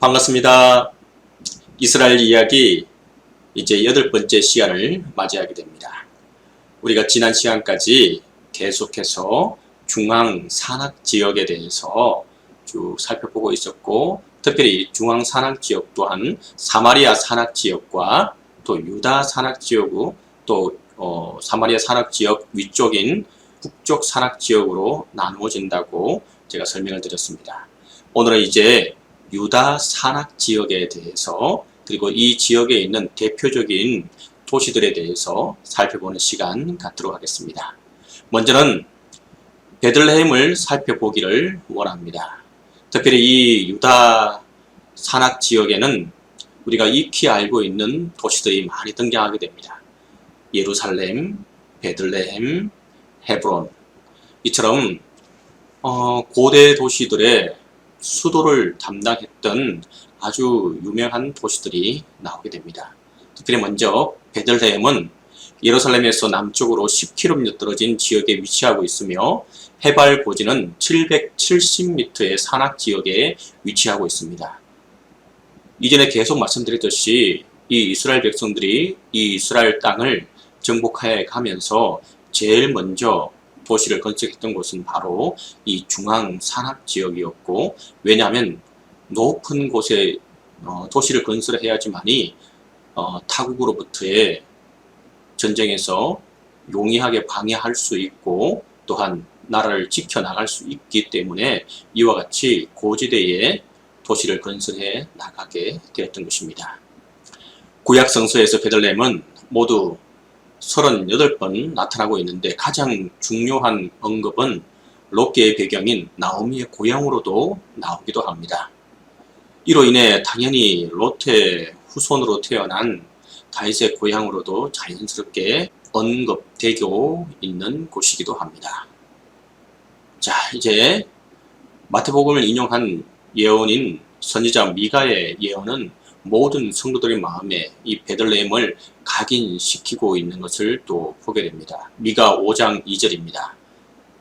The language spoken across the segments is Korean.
반갑습니다. 이스라엘 이야기 이제 8번째 시간을 맞이하게 됩니다. 우리가 지난 시간까지 계속해서 중앙 산악 지역에 대해서 쭉 살펴보고 있었고, 특별히 중앙 산악 지역 또한 사마리아 산악 지역과 또 유다 산악 지역으로 또 사마리아 산악 지역 위쪽인 북쪽 산악 지역으로 나누어진다고 제가 설명을 드렸습니다. 오늘은 이제 유다 산악 지역에 대해서, 그리고 이 지역에 있는 대표적인 도시들에 대해서 살펴보는 시간 갖도록 하겠습니다. 먼저는 베들레헴을 살펴보기를 원합니다. 특별히 이 유다 산악 지역에는 우리가 익히 알고 있는 도시들이 많이 등장하게 됩니다. 예루살렘, 베들레헴, 헤브론, 이처럼 고대 도시들의 수도를 담당했던 아주 유명한 도시들이 나오게 됩니다. 특별히 먼저 베들레헴은 예루살렘에서 남쪽으로 10km 떨어진 지역에 위치하고 있으며, 해발 고지는 770m의 산악 지역에 위치하고 있습니다. 이전에 계속 말씀드렸듯이 이 이스라엘 백성들이 이 이스라엘 땅을 정복해 가면서 제일 먼저 도시를 건축했던 곳은 바로 이 중앙 산악 지역이었고, 왜냐하면 높은 곳에 도시를 건설해야지만이 타국으로부터의 전쟁에서 용이하게 방해할 수 있고, 또한 나라를 지켜나갈 수 있기 때문에 이와 같이 고지대에 도시를 건설해 나가게 되었던 것입니다. 구약 성서에서 베들레헴은 모두 38번 나타나고 있는데, 가장 중요한 언급은 롯게의 배경인 나오미의 고향으로도 나오기도 합니다. 이로 인해 당연히 롯의 후손으로 태어난 다윗의 고향으로도 자연스럽게 언급되고 있는 곳이기도 합니다. 자, 이제 마태복음을 인용한 예언인 선지자 미가의 예언은 모든 성도들의 마음에 이 베들레헴을 각인시키고 있는 것을 또 보게 됩니다. 미가 5장 2절입니다.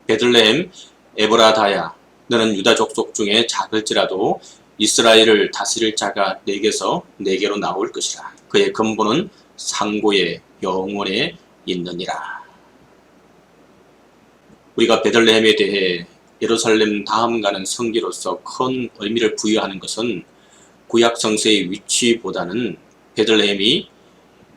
베들레헴 에브라다야, 너는 유다 족속 중에 작을지라도 이스라엘을 다스릴 자가 내게서 내게로 나올 것이라. 그의 근본은 상고의 영원에 있느니라. 우리가 베들레헴에 대해 예루살렘 다음 가는 성지로서 큰 의미를 부여하는 것은 구약 성서의 위치보다는 베들레헴이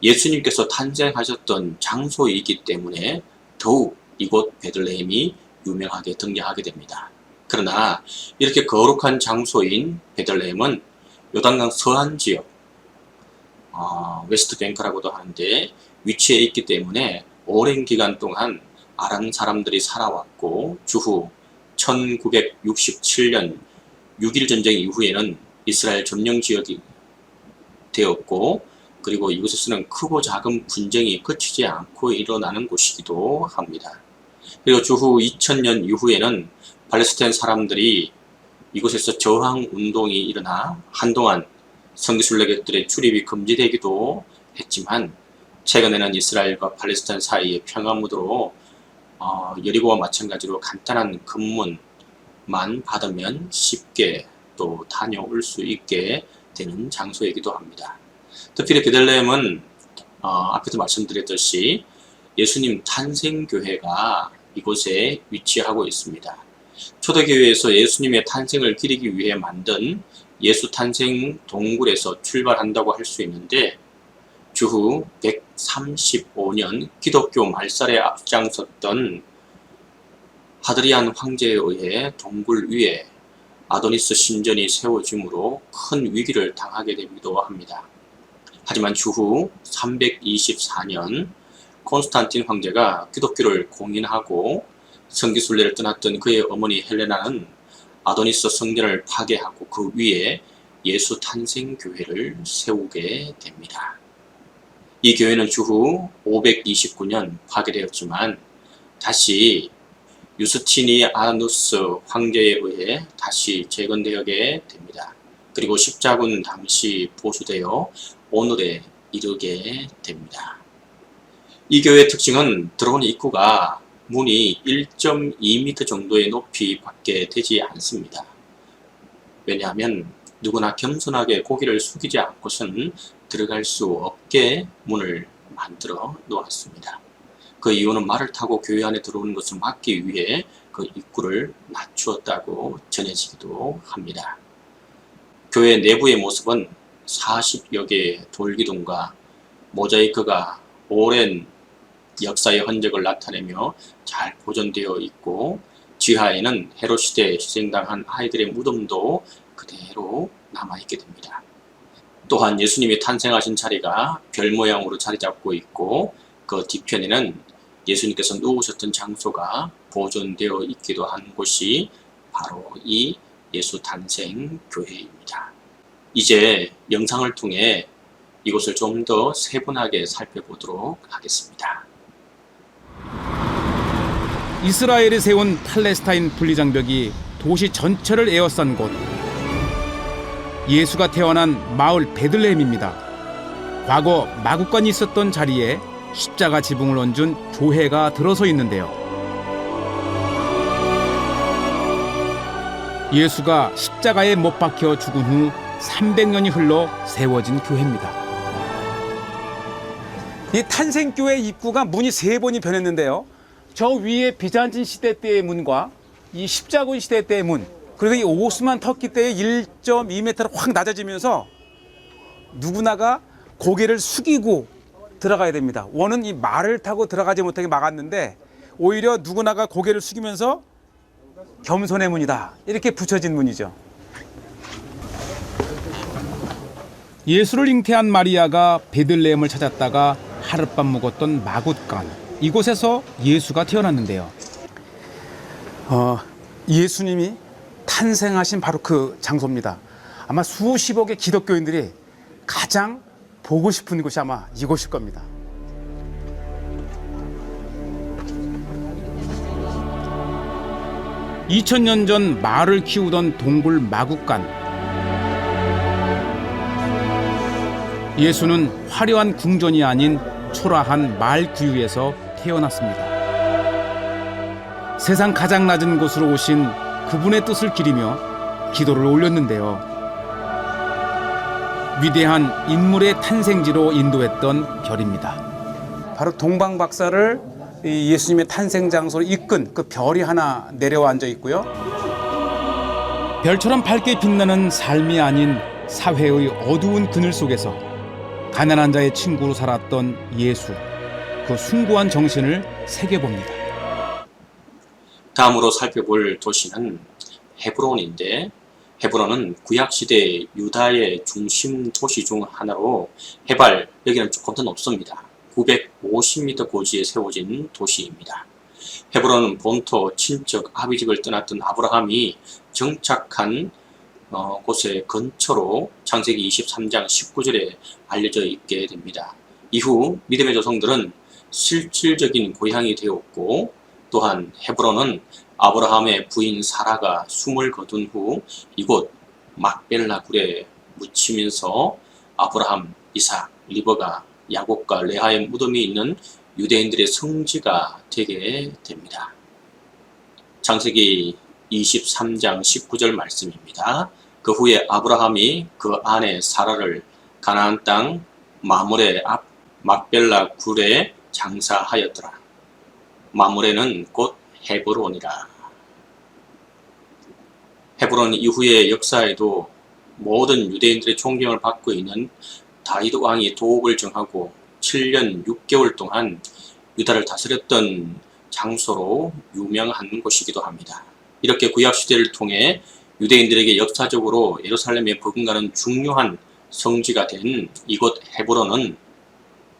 예수님께서 탄생하셨던 장소이기 때문에 더욱 이곳 베들레헴이 유명하게 등장하게 됩니다. 그러나 이렇게 거룩한 장소인 베들레헴은 요단강 서안 지역, 웨스트 뱅크라고도 하는데 위치해 있기 때문에 오랜 기간 동안 아람 사람들이 살아왔고, 주후 1967년 6.1 전쟁 이후에는 이스라엘 점령 지역이 되었고, 그리고 이곳에서는 크고 작은 분쟁이 그치지 않고 일어나는 곳이기도 합니다. 그리고 주후 2000년 이후에는 팔레스타인 사람들이 이곳에서 저항 운동이 일어나 한동안 성지순례객들의 출입이 금지되기도 했지만, 최근에는 이스라엘과 팔레스타인 사이의 평화무드로 여리고와 마찬가지로 간단한 검문만 받으면 쉽게 또 다녀올 수 있게 되는 장소이기도 합니다. 특히 베들레헴은 앞에도 말씀드렸듯이 예수님 탄생교회가 이곳에 위치하고 있습니다. 초대교회에서 예수님의 탄생을 기리기 위해 만든 예수 탄생 동굴에서 출발한다고 할 수 있는데, 주후 135년 기독교 말살에 앞장섰던 하드리안 황제에 의해 동굴 위에 아도니스 신전이 세워짐으로 큰 위기를 당하게 되기도 합니다. 하지만 주후 324년 콘스탄틴 황제가 기독교를 공인하고 성지순례를 떠났던 그의 어머니 헬레나는 아도니스 성전을 파괴하고 그 위에 예수 탄생 교회를 세우게 됩니다. 이 교회는 주후 529년 파괴되었지만 다시 유스티니아누스 황제에 의해 다시 재건되게 됩니다. 그리고 십자군 당시 보수되어 오늘에 이르게 됩니다. 이 교회의 특징은 들어오는 입구가 문이 1.2m 정도의 높이밖에 되지 않습니다. 왜냐하면 누구나 겸손하게 고개를 숙이지 않고선 들어갈 수 없게 문을 만들어 놓았습니다. 그 이유는 말을 타고 교회 안에 들어오는 것을 막기 위해 그 입구를 낮추었다고 전해지기도 합니다. 교회 내부의 모습은 40여 개의 돌기둥과 모자이크가 오랜 역사의 흔적을 나타내며 잘 보존되어 있고, 지하에는 헤롯 시대에 희생당한 아이들의 무덤도 그대로 남아있게 됩니다. 또한 예수님이 탄생하신 자리가 별 모양으로 자리 잡고 있고, 그 뒤편에는 예수님께서 누우셨던 장소가 보존되어 있기도 한 곳이 바로 이 예수 탄생 교회입니다. 이제 영상을 통해 이곳을 좀 더 세분하게 살펴보도록 하겠습니다. 이스라엘이 세운 팔레스타인 분리장벽이 도시 전체를 에워싼 곳, 예수가 태어난 마을 베들레헴입니다. 과거 마구간이 있었던 자리에 십자가 지붕을 얹은 교회가 들어서 있는데요. 예수가 십자가에 못 박혀 죽은 후 300년이 흘러 세워진 교회입니다. 이 탄생교회 입구가 문이 3번이 변했는데요. 저 위에 비잔틴 시대 때의 문과 이 십자군 시대 때의 문, 그리고 이 오스만 터키 때의 1.2m로 확 낮아지면서 누구나가 고개를 숙이고 들어가야 됩니다. 원은 이 말을 타고 들어가지 못하게 막았는데 오히려 누구나가 고개를 숙이면서 겸손의 문이다, 이렇게 붙여진 문이죠. 예수를 잉태한 마리아가 베들레헴을 찾았다가 하룻밤 묵었던 마굿간, 이곳에서 예수가 태어났는데요. 예수님이 탄생하신 바로 그 장소입니다. 아마 수십억의 기독교인들이 가장 보고 싶은 곳이 아마 이곳일 겁니다. (2000년) 전 말을 키우던 동굴 마굿간. 예수는 화려한 궁전이 아닌 초라한 말 구유에서 태어났습니다. 세상 가장 낮은 곳으로 오신 그분의 뜻을 기리며 기도를 올렸는데요. 위대한 인물의 탄생지로 인도했던 별입니다. 바로 동방박사를 예수님의 탄생 장소로 이끈 그 별이 하나 내려와 앉아 있고요. 별처럼 밝게 빛나는 삶이 아닌 사회의 어두운 그늘 속에서 가난한 자의 친구로 살았던 예수, 그 숭고한 정신을 새겨봅니다. 다음으로 살펴볼 도시는 헤브론인데, 헤브론은 구약시대 유다의 중심 도시 중 하나로 해발 여기는 조금 더 높습니다. 950m 고지에 세워진 도시입니다. 헤브론은 본토 친척 아비집을 떠났던 아브라함이 정착한 곳의 근처로 창세기 23장 19절에 알려져 있게 됩니다. 이후 믿음의 조상들은 실질적인 고향이 되었고, 또한 헤브론은 아브라함의 부인 사라가 숨을 거둔 후 이곳 막벨라 굴에 묻히면서 아브라함, 이삭, 리버가, 야곱과 레아의 무덤이 있는 유대인들의 성지가 되게 됩니다. 창세기 23장 19절 말씀입니다. 그 후에 아브라함이 그 아내 사라를 가나안 땅 마므레 앞 막벨라 굴에 장사하였더라. 마므레는 곧 헤브론이라. 헤브론 이후의 역사에도 모든 유대인들의 존경을 받고 있는 다윗 왕이 도읍을 정하고 7년 6개월 동안 유다를 다스렸던 장소로 유명한 곳이기도 합니다. 이렇게 구약시대를 통해 유대인들에게 역사적으로 예루살렘에 버금가는 중요한 성지가 된 이곳 헤브론은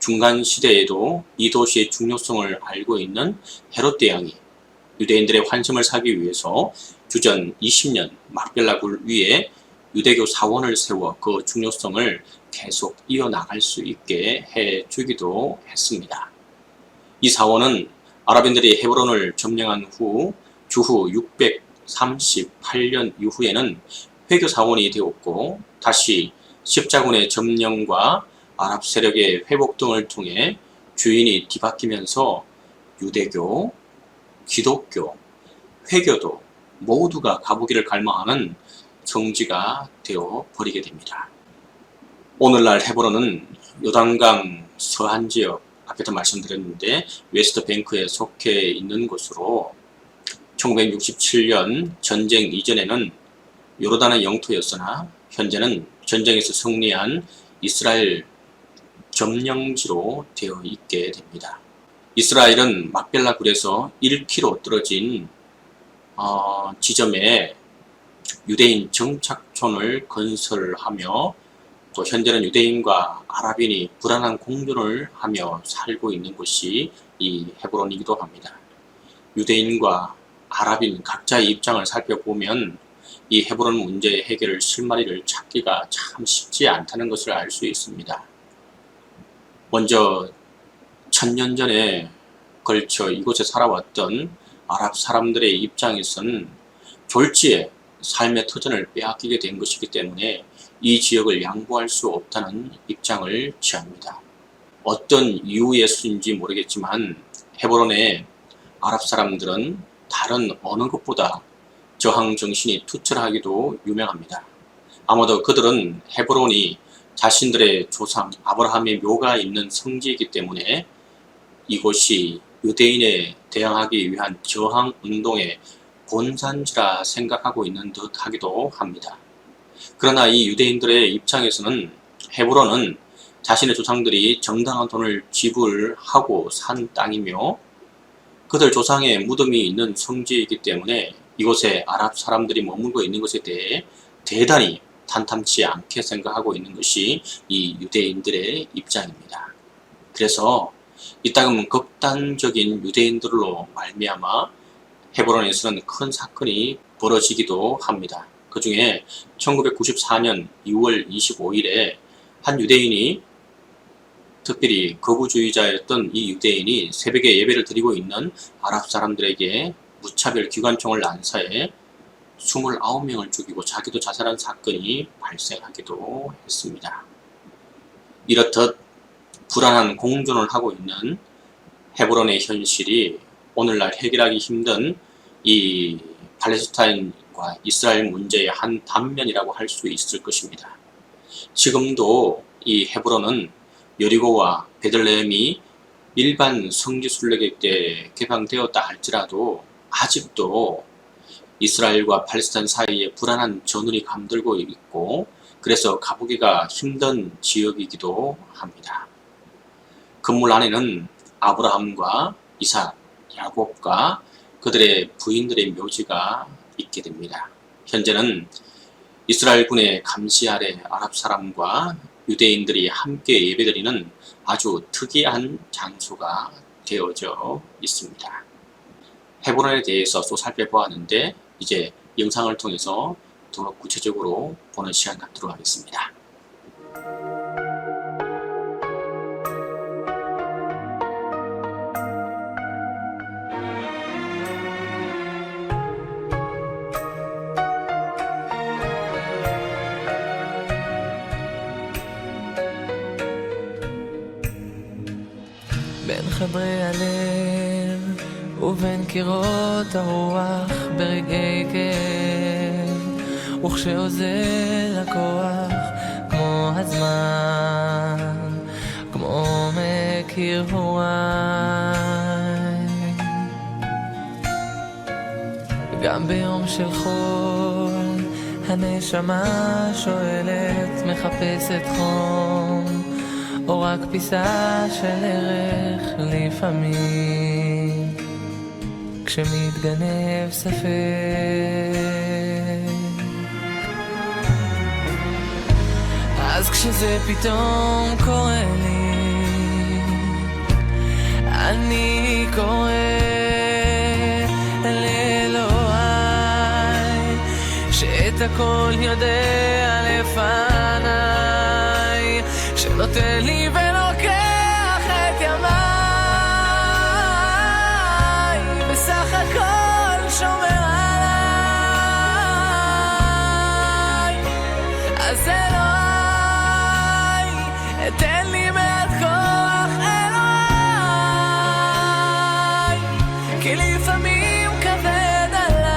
중간시대에도 이 도시의 중요성을 알고 있는 헤롯 대왕이 유대인들의 환심을 사기 위해서 주전 20년 막벨라 굴 위에 유대교 사원을 세워 그 중요성을 계속 이어나갈 수 있게 해주기도 했습니다. 이 사원은 아랍인들이 헤브론을 점령한 후 주후 638년 이후에는 회교 사원이 되었고, 다시 십자군의 점령과 아랍 세력의 회복 등을 통해 주인이 뒤바뀌면서 유대교, 기독교, 회교도 모두가 가보기를 갈망하는 성지가 되어 버리게 됩니다. 오늘날 헤브론은 요단강 서안 지역, 앞에도 말씀드렸는데 웨스트뱅크에 속해 있는 곳으로 1967년 전쟁 이전에는 요르단의 영토였으나 현재는 전쟁에서 승리한 이스라엘 점령지로 되어 있게 됩니다. 이스라엘은 막벨라 굴에서 1km 떨어진 지점에 유대인 정착촌을 건설하며 또 현재는 유대인과 아랍인이 불안한 공존을 하며 살고 있는 곳이 이 헤브론이기도 합니다. 유대인과 아랍인 각자의 입장을 살펴보면 이 헤브론 문제의 해결을 실마리를 찾기가 참 쉽지 않다는 것을 알 수 있습니다. 먼저 1000년 전에 걸쳐 이곳에 살아왔던 아랍 사람들의 입장에서는 졸지에 삶의 터전을 빼앗기게 된 것이기 때문에 이 지역을 양보할 수 없다는 입장을 취합니다. 어떤 이유에서인지 모르겠지만 헤브론의 아랍 사람들은 다른 어느 것보다 저항 정신이 투철하기도 유명합니다. 아마도 그들은 헤브론이 자신들의 조상 아브라함의 묘가 있는 성지이기 때문에 이곳이 유대인에 대항하기 위한 저항 운동의 본산지라 생각하고 있는 듯 하기도 합니다. 그러나 이 유대인들의 입장에서는 헤브론은 자신의 조상들이 정당한 돈을 지불하고 산 땅이며 그들 조상의 무덤이 있는 성지이기 때문에 이곳에 아랍 사람들이 머물고 있는 것에 대해 대단히 탄탄치 않게 생각하고 있는 것이 이 유대인들의 입장입니다. 그래서 이따금 극단적인 유대인들로 말미암아 헤브론에서는 큰 사건이 벌어지기도 합니다. 그 중에 1994년 2월 25일에 한 유대인이, 특별히 거부주의자였던 이 유대인이 새벽에 예배를 드리고 있는 아랍 사람들에게 무차별 기관총을 난사해 29명을 죽이고 자기도 자살한 사건이 발생하기도 했습니다. 이렇듯 불안한 공존을 하고 있는 헤브론의 현실이 오늘날 해결하기 힘든 이 팔레스타인과 이스라엘 문제의 한 단면이라고 할 수 있을 것입니다. 지금도 이 헤브론은 여리고와 베들레헴이 일반 성지 순례객 때 개방되었다 할지라도 아직도 이스라엘과 팔레스타인 사이에 불안한 전운이 감돌고 있고 그래서 가보기가 힘든 지역이기도 합니다. 건물 안에는 아브라함과 이삭, 야곱과 그들의 부인들의 묘지가 있게 됩니다. 현재는 이스라엘 군의 감시 아래 아랍 사람과 유대인들이 함께 예배드리는 아주 특이한 장소가 되어져 있습니다. 헤브론에 대해서 또 살펴보았는데 이제 영상을 통해서 더 구체적으로 보는 시간 갖도록 하겠습니다. בין חדרי הלב ובין קירות הרוח ברגעי כאב וכשאוזל הכוח כמו הזמן כמו מקיר הוואי גם ביום של חול הנשמה שואלת מחפשת חום או רק פיסה של ערך לפעמים כשמתגנב ספק אז כשזה פתאום קורה לי אני קורא לאלוהי שאת הכל יודע לפניי שנותן לי ולוקח את ימיי בסך הכל שומר עליי אז אלוהי תן לי מעט כוח אלוהי כי לפעמים כבד עליי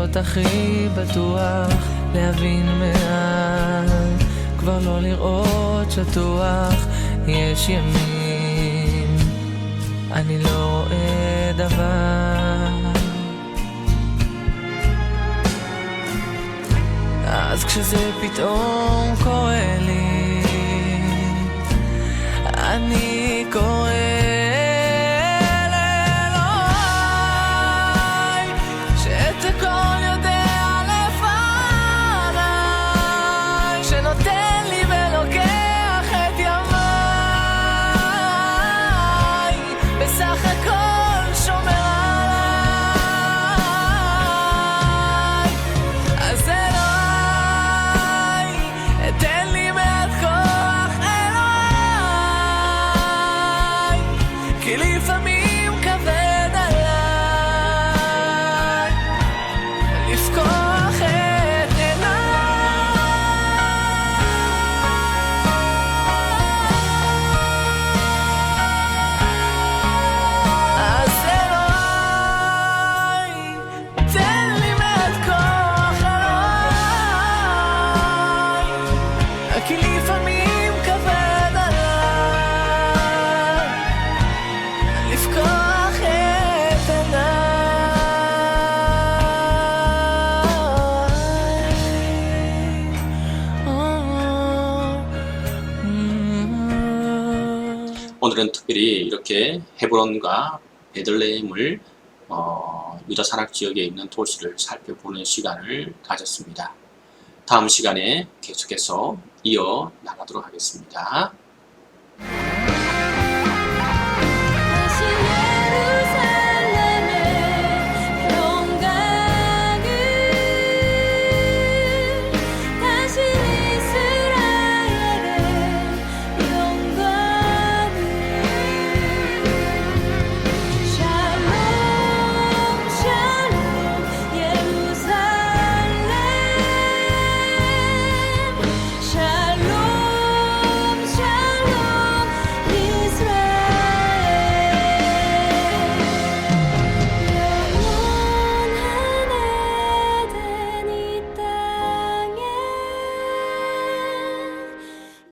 להיות הכי בטוח, להבין מעט, כבר לא לראות שטוח. יש ימים אני לא רואה דבר, אז כשזה פתאום קורה לי, אני קורא לאלוהי, שאת הכל יודע לפניי, שנותן לי ולוקח את ימיי, בסך הכל שומר עליי. אז אלוהי, תן לי מעט כוח, אלוהי, כי לפעמים כבד עליי לפקוח את עיניי. אז אלוהי, תן לי מעט כוח, אלוהי, כי לפעמים כבד עליי לפקוח את עיניי. 오늘은 특별히 이렇게 헤브론과 베들레헴을 유다 산악 지역에 있는 도시를 살펴보는 시간을 가졌습니다. 다음 시간에 계속해서 이어 나가도록 하겠습니다.